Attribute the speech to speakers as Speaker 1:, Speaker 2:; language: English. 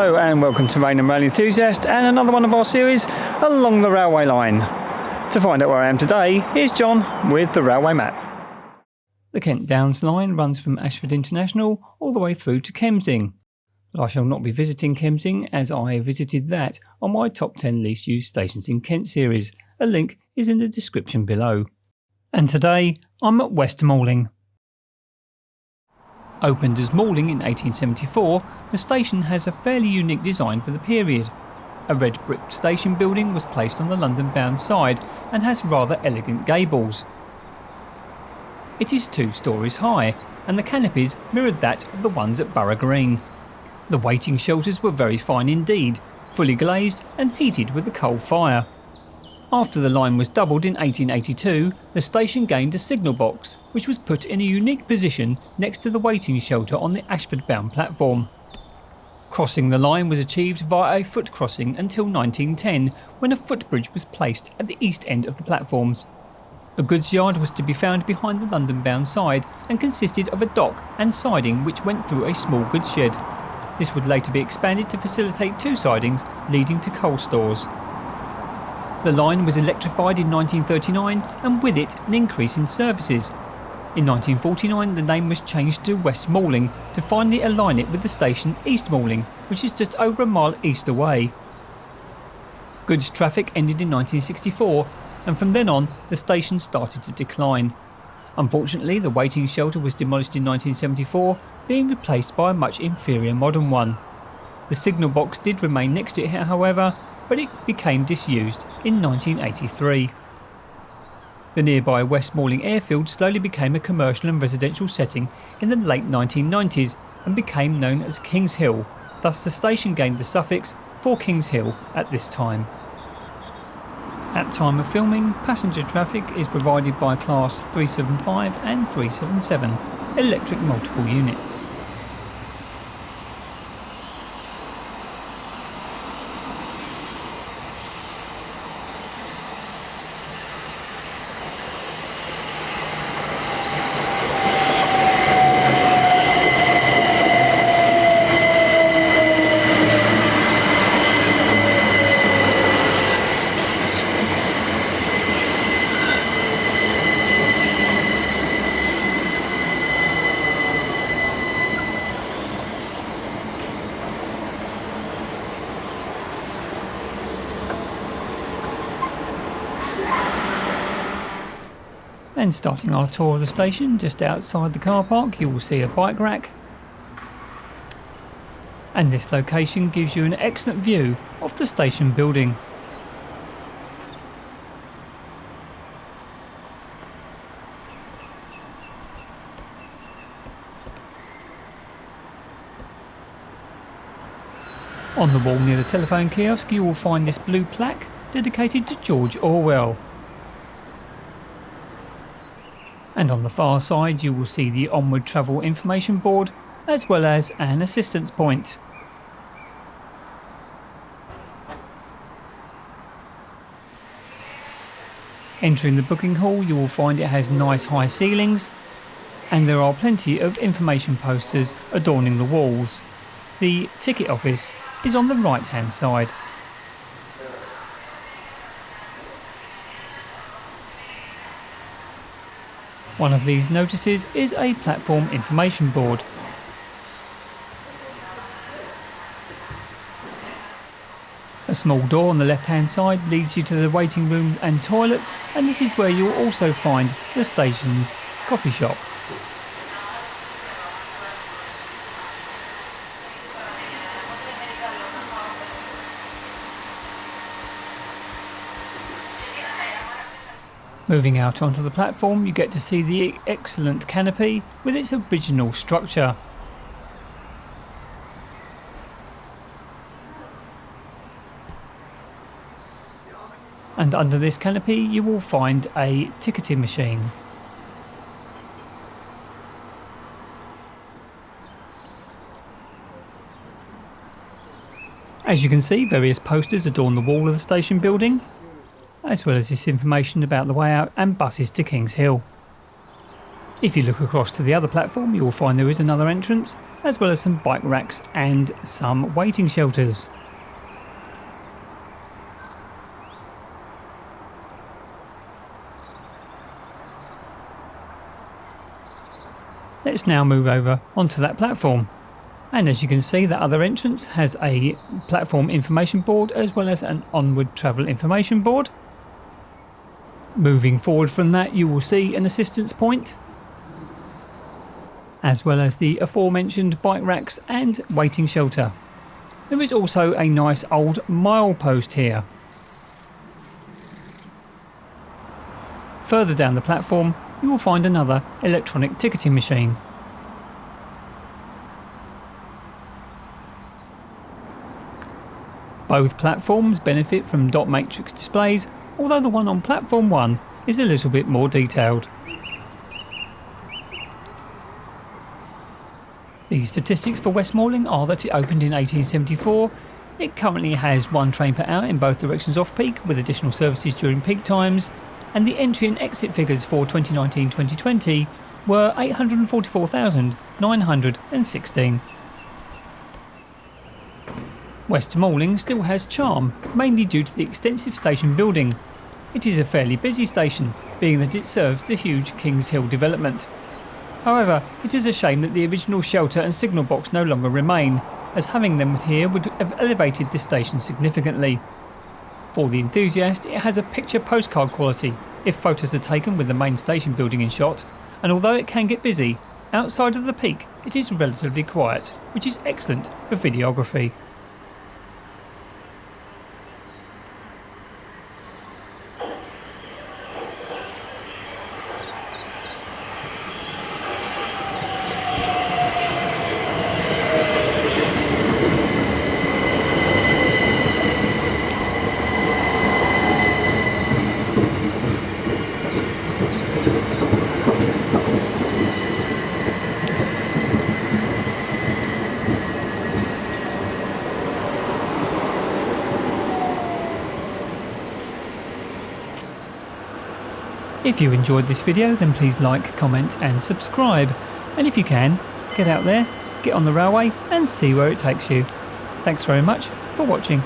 Speaker 1: Hello and welcome to Rain and Rail Enthusiast and another one of our series along the railway line. To find out where I am today, here's John with the railway map. The Kent Downs line runs from Ashford International all the way through to Kemsing. But I shall not be visiting Kemsing as I visited that on my top 10 least used stations in Kent series. A link is in the description below. And today I'm at West Malling. Opened as Malling in 1874, the station has a fairly unique design for the period. A red brick station building was placed on the London-bound side and has rather elegant gables. It is 2 stories high, and the canopies mirrored that of the ones at Borough Green. The waiting shelters were very fine indeed, fully glazed and heated with a coal fire. After the line was doubled in 1882, the station gained a signal box, which was put in a unique position next to the waiting shelter on the Ashford-bound platform. Crossing the line was achieved via a foot crossing until 1910, when a footbridge was placed at the east end of the platforms. A goods yard was to be found behind the London-bound side and consisted of a dock and siding which went through a small goods shed. This would later be expanded to facilitate 2 sidings leading to coal stores. The line was electrified in 1939 and with it an increase in services. In 1949 the name was changed to West Malling to finally align it with the station East Malling, which is just over a mile east away. Goods traffic ended in 1964 and from then on the station started to decline. Unfortunately the waiting shelter was demolished in 1974, being replaced by a much inferior modern one. The signal box did remain next to it however, but it became disused in 1983. The nearby West Malling airfield slowly became a commercial and residential setting in the late 1990s and became known as Kings Hill, thus the station gained the suffix for Kings Hill at this time. At time of filming, passenger traffic is provided by Class 375 and 377 electric multiple units. And starting our tour of the station, just outside the car park you will see a bike rack. And this location gives you an excellent view of the station building. On the wall near the telephone kiosk you will find this blue plaque dedicated to George Orwell. And on the far side you will see the onward travel information board as well as an assistance point. Entering the booking hall you will find it has nice high ceilings and there are plenty of information posters adorning the walls. The ticket office is on the right hand side. One of these notices is a platform information board. A small door on the left hand side leads you to the waiting room and toilets, and this is where you will also find the station's coffee shop. Moving out onto the platform you get to see the excellent canopy with its original structure. And under this canopy you will find a ticketing machine. As you can see, various posters adorn the wall of the station building, as well as this information about the way out and buses to Kings Hill. If you look across to the other platform, you will find there is another entrance, as well as some bike racks and some waiting shelters. Let's now move over onto that platform. And as you can see, that other entrance has a platform information board as well as an onward travel information board. Moving forward from that, you will see an assistance point, as well as the aforementioned bike racks and waiting shelter. There is also a nice old milepost here. Further down the platform, you will find another electronic ticketing machine. Both platforms benefit from dot matrix displays, although the one on platform 1 is a little bit more detailed. The statistics for Westmoreling are that it opened in 1874. It currently has 1 train per hour in both directions off peak, with additional services during peak times, and the entry and exit figures for 2019-2020 were 844,916. Westmoreling still has charm, mainly due to the extensive station building. It is a fairly busy station, being that it serves the huge Kings Hill development. However, it is a shame that the original shelter and signal box no longer remain, as having them here would have elevated the station significantly. For the enthusiast, it has a picture postcard quality if photos are taken with the main station building in shot, and although it can get busy, outside of the peak it is relatively quiet, which is excellent for videography. If you enjoyed this video, then please like, comment and subscribe. And if you can, get out there, get on the railway and see where it takes you. Thanks very much for watching.